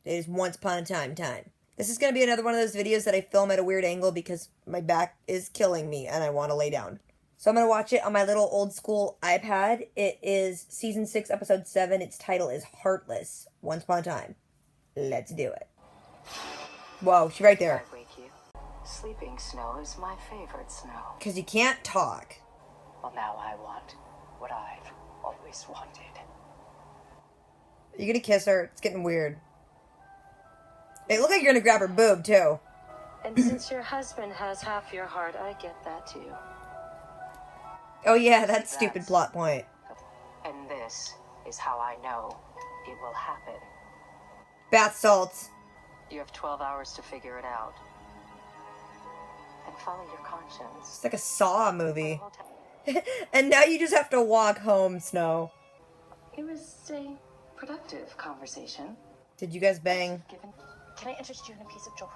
It is once upon a time. This is going to be another one of those videos that I film at a weird angle because my back is killing me and I want to lay down. So I'm going to watch it on my little old school iPad. It is season 6, episode 7. Its title is Heartless, Once Upon a Time. Let's do it. Whoa, she's right there. I wake you. Sleeping snow is my favorite snow. Because you can't talk. Well, now I want what I've always wanted. Are you going to kiss her? It's getting weird. It looks like you're going to grab her boob, too. And since your husband has half your heart, I get that too. Oh yeah, that stupid plot point. And this is how I know it will happen. Bath salts. You have 12 hours to figure it out. And follow your conscience. It's like a Saw movie. And now you just have to walk home, Snow. It was a productive conversation. Did you guys bang? Can I interest you in a piece of jewelry?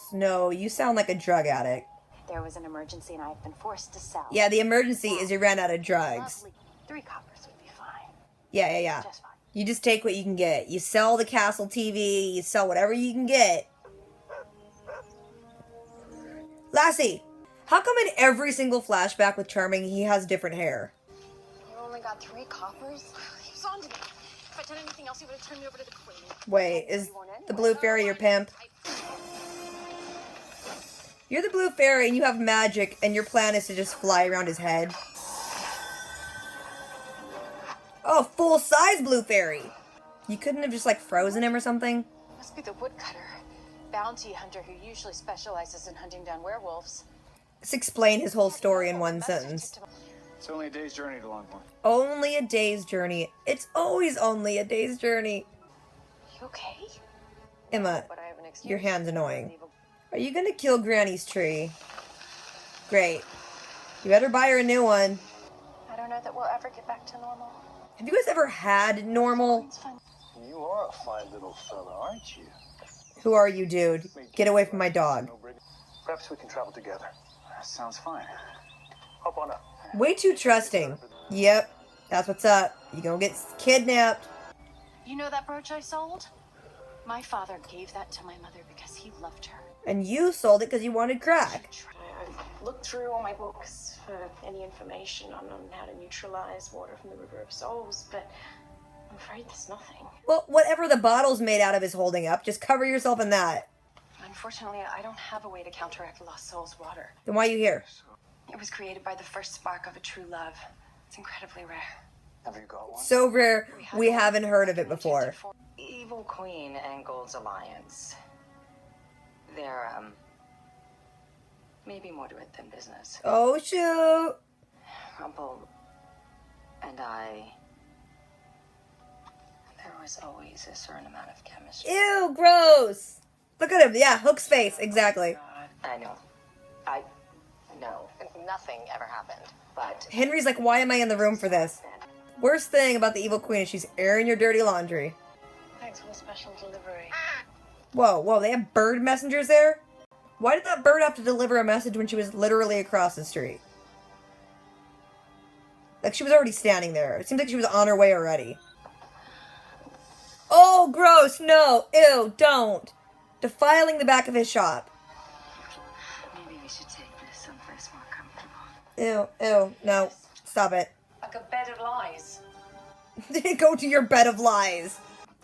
Snow, you sound like a drug addict. There was an emergency and I've been forced to sell. Yeah, the emergency is you ran out of drugs. Lovely. 3 coppers would be fine. Yeah. Just fine. You just take what you can get. You sell the castle TV, you sell whatever you can get. Lassie, how come in every single flashback with Charming he has different hair? You only got 3 coppers? He was on to me. If I'd done anything else, he would have turned me over to the queen. Wait, is the blue fairy your pimp? You're the blue fairy and you have magic and your plan is to just fly around his head. Oh, full-size blue fairy. You couldn't have just like frozen him or something? Must be the woodcutter, bounty hunter who usually specializes in hunting down werewolves. Let's explain his whole story in one sentence. It's only a day's journey to Longhorn. Only a day's journey. It's always only a day's journey. You okay? Emma, your hand's annoying. Are you gonna kill Granny's tree? Great. You better buy her a new one. I don't know that we'll ever get back to normal. Have you guys ever had normal? You are a fine little fella, aren't you? Who are you, dude? Get away from my dog. Perhaps we can travel together. That sounds fine. Hop on up. Way too trusting. Yep, that's what's up. You gonna get kidnapped. You know that brooch I sold? My father gave that to my mother because he loved her. And you sold it because you wanted crack. I looked through all my books for any information on how to neutralize water from the River of Souls, but I'm afraid there's nothing. Well, whatever the bottle's made out of is holding up. Just cover yourself in that. Unfortunately, I don't have a way to counteract Lost Souls water. Then why are you here? It was created by the first spark of a true love. It's incredibly rare. Have you got one? So rare, we haven't heard of it before. Evil Queen and Gold's Alliance. They're, maybe more to it than business. Oh, shoot. Rumple and I... There was always a certain amount of chemistry. Ew, gross. Look at him. Yeah, Hook's face. Exactly. I know. I know. Nothing ever happened. But Henry's like, why am I in the room for this? Worst thing about the evil queen is she's airing your dirty laundry. Thanks for the special delivery. Whoa, they have bird messengers there? Why did that bird have to deliver a message when she was literally across the street? Like, she was already standing there. It seems like she was on her way already. Oh, gross, no, ew, don't. Defiling the back of his shop. maybe we should take you to someplace more comfortable. Ew, no, stop it. Like a bed of lies. Go to your bed of lies.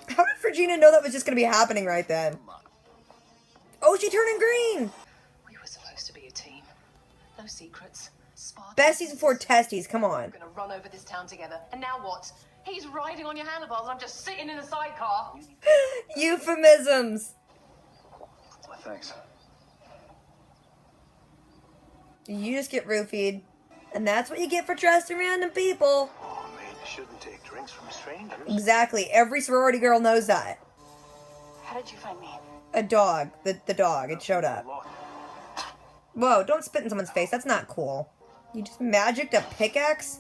How did Regina know that was just going to be happening right then? Oh, she turned green. We were supposed to be a team. No secrets. Best season 4 testes, come on. We're gonna run over this town together. And now what? He's riding on your handlebars and I'm just sitting in a sidecar. Euphemisms. Thanks. You just get roofied. And that's what you get for trusting random people. Oh, man, you shouldn't take drinks from strangers. Exactly. Every sorority girl knows that. How did you find me? A dog. The dog. It showed up. Whoa, don't spit in someone's face. That's not cool. You just magicked a pickaxe?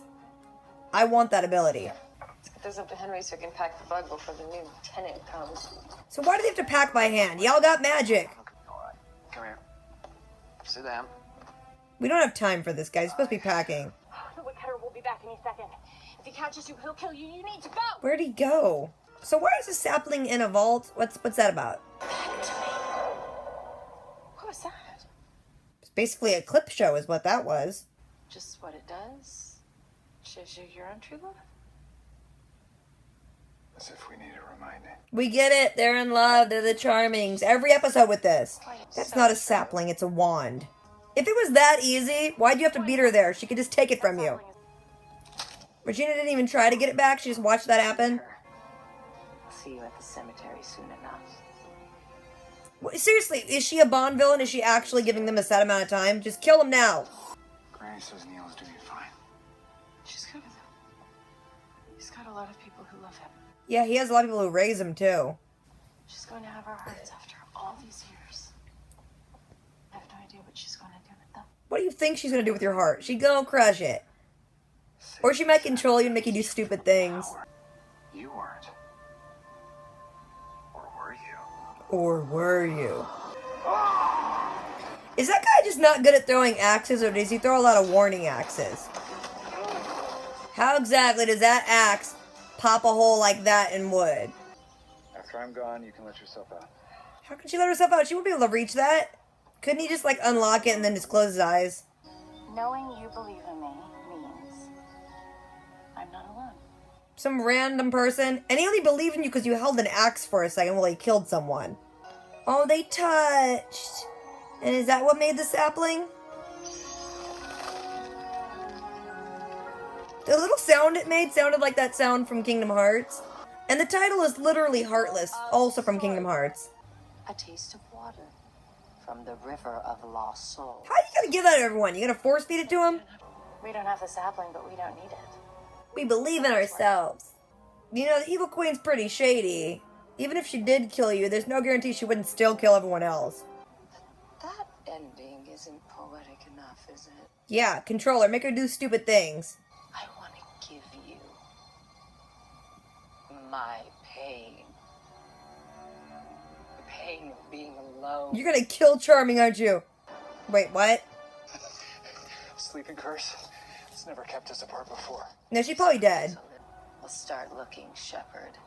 I want that ability. Let's get this up to Henry so he can pack the bug before the new tenant comes. So why do they have to pack by hand? Y'all got magic. Alright, come here. Sit down. We don't have time for this, guys. You're supposed to be packing. The woodcutter will be back any second. If he catches you, he'll kill you. You need to go. Where'd he go? So why is a sapling in a vault? What's that about? What was that? It's basically a clip show is what that was. Just what it does. Shows you your own true love. As if we need a reminder. We get it. They're in love. They're the Charmings. Every episode with this. That's not a sapling. It's a wand. If it was that easy, why'd you have to beat her there? She could just take it from you. Regina didn't even try to get it back. She just watched that happen. I'll see you at the cemetery soon enough. Seriously, is she a Bond villain? Is she actually giving them a set amount of time? Just kill them now. Granny says Neil's doing fine. She's good with him. He's got a lot of people who love him. Yeah, he has a lot of people who raise him, too. She's going to have our hearts after all these years. I have no idea what she's going to do with them. What do you think she's going to do with your heart? She'd go crush it. Or she might control you and make you do stupid things. You weren't. Or were you? Or were you? Is that guy just not good at throwing axes, or does he throw a lot of warning axes? How exactly does that axe pop a hole like that in wood? After I'm gone, you can let yourself out. How can she let herself out? She won't be able to reach that. Couldn't he just, like, unlock it and then just close his eyes? Knowing you believe in me means I'm not alone. Some random person. And he only believed in you because you held an axe for a second while he killed someone. Oh, they touched. And is that what made the sapling? The little sound it made sounded like that sound from Kingdom Hearts. And the title is literally Heartless, also from Kingdom Hearts. A taste of water from the river of lost souls. How you gonna give that to everyone? You gonna force feed it to them? We don't have the sapling, but we don't need it. We believe in ourselves. You know, the Evil Queen's pretty shady. Even if she did kill you, there's no guarantee she wouldn't still kill everyone else. That ending isn't poetic enough, is it? Yeah, control her. Make her do stupid things. I want to give you my pain. The pain of being alone. You're gonna kill Charming, aren't you? Wait, what? Sleeping curse. It's never kept us apart before. No, she's probably dead. We'll start looking, Shepherd.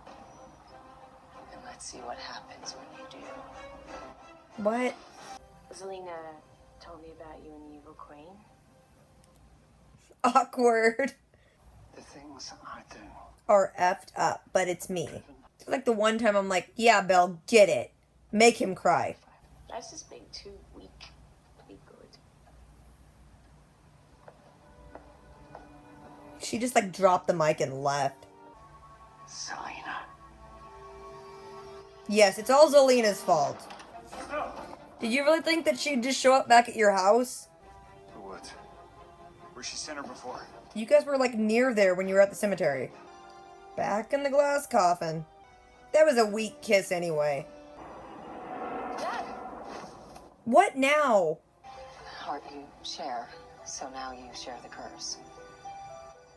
And let's see what happens when you do. What? Zelina told me about you and the Evil Queen. Awkward. The things I do. Are effed up, but it's me. It's like the one time I'm like, yeah, Belle, get it. Make him cry. That's just being too weak to be good. She just like dropped the mic and left. Selena. Yes, it's all Zelina's fault. Did you really think that she'd just show up back at your house? The woods. Where she sent her before. You guys were like near there when you were at the cemetery. Back in the glass coffin. That was a weak kiss anyway. Dad! What now? Heart you share, so now you share the curse.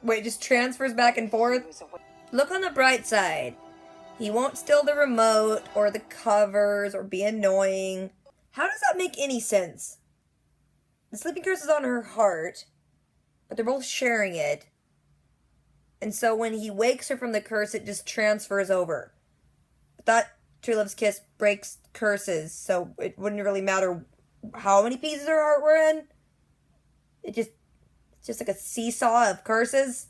Wait, just transfers back and forth? Look on the bright side. He won't steal the remote or the covers or be annoying. How does that make any sense? The sleeping curse is on her heart, but they're both sharing it. And so when he wakes her from the curse, it just transfers over. I thought True Love's Kiss breaks curses, so it wouldn't really matter how many pieces her heart were in. It's just like a seesaw of curses.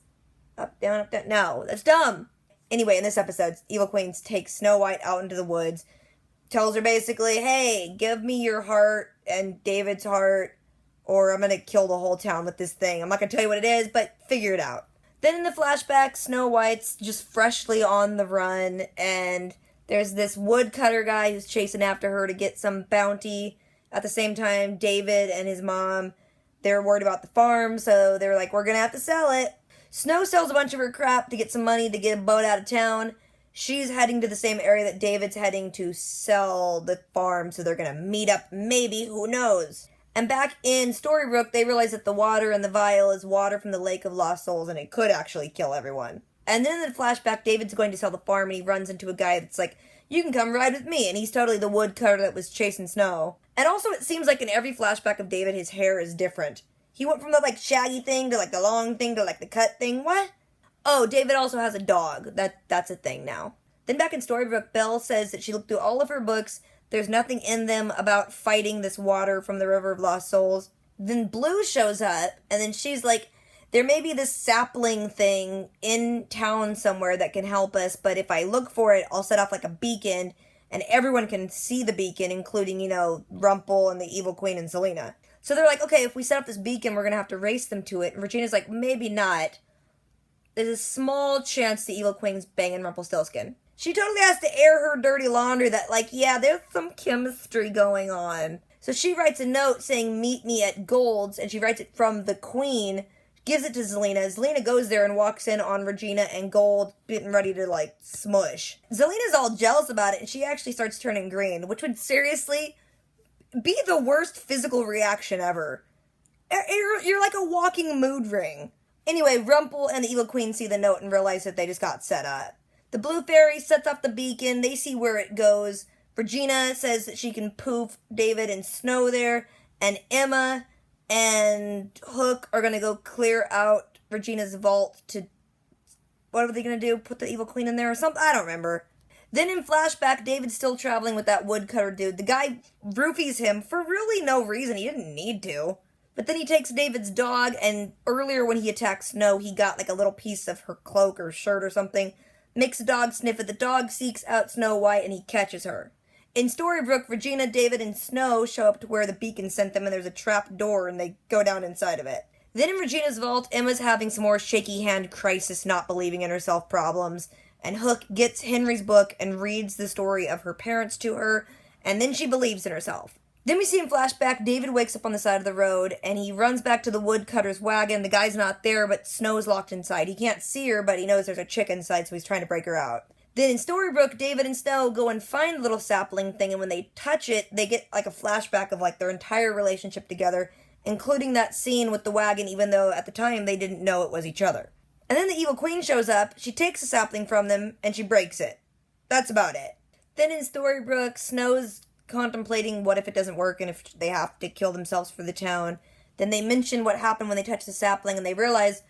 Up, down, up, down. No, that's dumb. Anyway, in this episode, Evil Queen takes Snow White out into the woods, tells her basically, hey, give me your heart and David's heart, or I'm gonna kill the whole town with this thing. I'm not gonna tell you what it is, but figure it out. Then in the flashback, Snow White's just freshly on the run, and there's this woodcutter guy who's chasing after her to get some bounty. At the same time, David and his mom, they're worried about the farm, so they're like, we're gonna have to sell it. Snow sells a bunch of her crap to get some money to get a boat out of town. She's heading to the same area that David's heading to sell the farm, so they're gonna meet up, maybe, who knows. And back in Storybrooke, they realize that the water in the vial is water from the Lake of Lost Souls, and it could actually kill everyone. And then in the flashback, David's going to sell the farm, and he runs into a guy that's like, you can come ride with me, and he's totally the woodcutter that was chasing Snow. And also, it seems like in every flashback of David, his hair is different. He went from the, like, shaggy thing to, like, the long thing to, like, the cut thing. What? Oh, David also has a dog. That's a thing now. Then back in Storybrooke, Belle says that she looked through all of her books. There's nothing in them about fighting this water from the River of Lost Souls. Then Blue shows up, and then she's like, there may be this sapling thing in town somewhere that can help us, but if I look for it, I'll set off like a beacon, and everyone can see the beacon, including, you know, Rumple and the Evil Queen and Selena. So they're like, okay, if we set up this beacon, we're going to have to race them to it. And Regina's like, maybe not. There's a small chance the Evil Queen's banging Rumpelstiltskin. She totally has to air her dirty laundry that, like, yeah, there's some chemistry going on. So she writes a note saying, meet me at Gold's, and she writes it from the Queen, gives it to Zelena. Zelena goes there and walks in on Regina and Gold getting ready to, like, smush. Zelena's all jealous about it, and she actually starts turning green, which would seriously be the worst physical reaction ever. You're like a walking mood ring. Anyway, Rumple and the Evil Queen see the note and realize that they just got set up. The Blue Fairy sets off the beacon. They see where it goes. Regina says that she can poof David and Snow there. And Emma and Hook are going to go clear out Regina's vault to... What are they going to do? Put the Evil Queen in there or something? I don't remember. Then in flashback, David's still traveling with that woodcutter dude. The guy roofies him for really no reason. He didn't need to. But then he takes David's dog, and earlier when he attacked Snow, he got like a little piece of her cloak or shirt or something. Makes the dog sniff it. The dog seeks out Snow White, and he catches her. In Storybrooke, Regina, David, and Snow show up to where the beacon sent them, and there's a trap door, and they go down inside of it. Then in Regina's vault, Emma's having some more shaky hand crisis, not believing in herself problems, and Hook gets Henry's book and reads the story of her parents to her, and then she believes in herself. Then we see in flashback, David wakes up on the side of the road, and he runs back to the woodcutter's wagon. The guy's not there, but Snow's locked inside. He can't see her, but he knows there's a chick inside, so he's trying to break her out. Then in Storybrooke, David and Snow go and find the little sapling thing, and when they touch it, they get like a flashback of like their entire relationship together, including that scene with the wagon, even though at the time they didn't know it was each other. And then the Evil Queen shows up, she takes the sapling from them, and she breaks it. That's about it. Then in Storybrooke, Snow's contemplating what if it doesn't work and if they have to kill themselves for the town. Then they mention what happened when they touched the sapling, and they realize,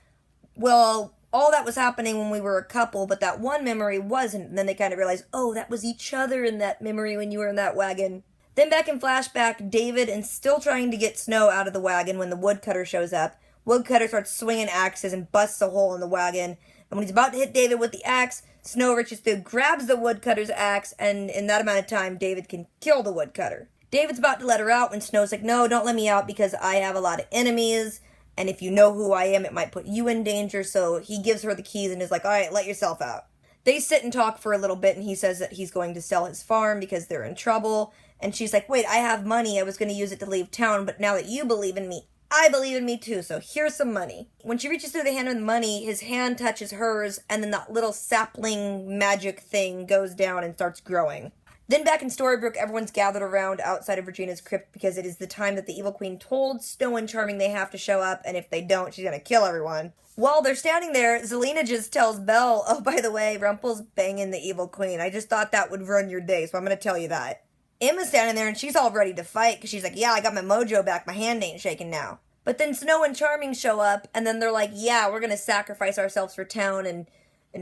well, all that was happening when we were a couple, but that one memory wasn't. And then they kind of realize, oh, that was each other in that memory when you were in that wagon. Then back in flashback, David is still trying to get Snow out of the wagon when the woodcutter shows up. Woodcutter starts swinging axes and busts a hole in the wagon. And when he's about to hit David with the axe, Snow reaches through, grabs the woodcutter's axe, and in that amount of time, David can kill the woodcutter. David's about to let her out when Snow's like, no, don't let me out because I have a lot of enemies, and if you know who I am, it might put you in danger, so he gives her the keys and is like, all right, let yourself out. They sit and talk for a little bit, and he says that he's going to sell his farm because they're in trouble, and she's like, wait, I have money, I was going to use it to leave town, but now that you believe in me, I believe in me too, so here's some money. When she reaches through the hand with the money, his hand touches hers, and then that little sapling magic thing goes down and starts growing. Then back in Storybrooke, everyone's gathered around outside of Regina's crypt because it is the time that the Evil Queen told Snow and Charming they have to show up, and if they don't, she's gonna kill everyone. While they're standing there, Zelena just tells Belle, oh, by the way, Rumple's banging the Evil Queen. I just thought that would ruin your day, so I'm gonna tell you that. Emma's standing there, and she's all ready to fight, because she's like, yeah, I got my mojo back, my hand ain't shaking now. But then Snow and Charming show up, and then they're like, yeah, we're gonna sacrifice ourselves for town, and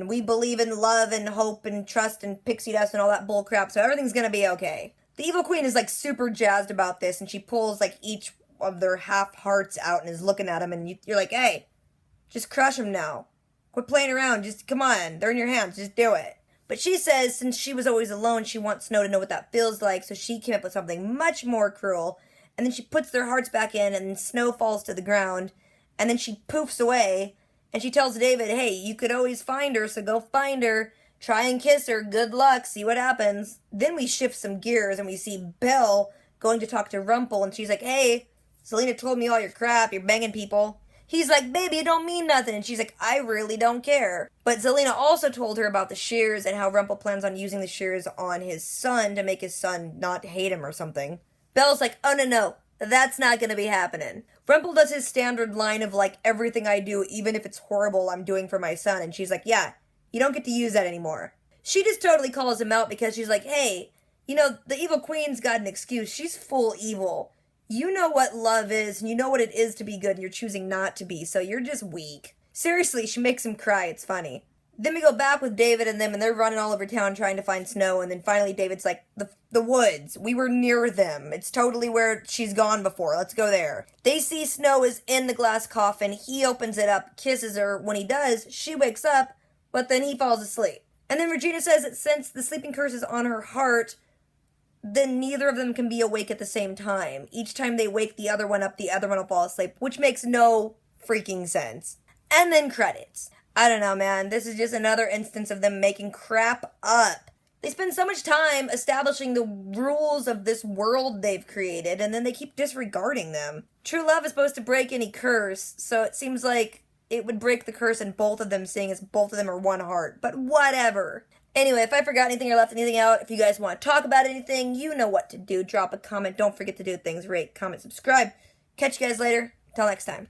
we believe in love and hope and trust and pixie dust and all that bull crap, so everything's gonna be okay. The Evil Queen is like super jazzed about this, and she pulls like each of their half hearts out and is looking at them, and you're like, hey, just crush them now. Quit playing around, just come on, they're in your hands, just do it. But she says since she was always alone, she wants Snow to know what that feels like, so she came up with something much more cruel. And then she puts their hearts back in, and Snow falls to the ground, and then she poofs away, and she tells David, hey, you could always find her, so go find her, try and kiss her, good luck, see what happens. Then we shift some gears, and we see Belle going to talk to Rumple, and she's like, hey, Selena told me all your crap, you're banging people. He's like, baby, it don't mean nothing, and she's like, I really don't care. But Zelena also told her about the shears, and how Rumple plans on using the shears on his son to make his son not hate him or something. Belle's like, oh, no, that's not gonna be happening. Rumple does his standard line of, like, everything I do, even if it's horrible, I'm doing for my son. And she's like, yeah, you don't get to use that anymore. She just totally calls him out because she's like, hey, you know, the Evil Queen's got an excuse. She's full evil. You know what love is, and you know what it is to be good, and you're choosing not to be, so you're just weak. Seriously, she makes him cry. It's funny. Then we go back with David and them, and they're running all over town trying to find Snow, and then finally David's like, the woods. We were near them. It's totally where she's gone before. Let's go there. They see Snow is in the glass coffin. He opens it up, kisses her. When he does, she wakes up, but then he falls asleep. And then Regina says that since the sleeping curse is on her heart, then neither of them can be awake at the same time. Each time they wake the other one up, the other one will fall asleep, which makes no freaking sense. And then credits. I don't know, man. This is just another instance of them making crap up. They spend so much time establishing the rules of this world they've created, and then they keep disregarding them. True love is supposed to break any curse, so it seems like it would break the curse in both of them, seeing as both of them are one heart. But whatever. Anyway, if I forgot anything or left anything out, if you guys want to talk about anything, you know what to do. Drop a comment. Don't forget to do things. Rate, comment, subscribe. Catch you guys later. Till next time.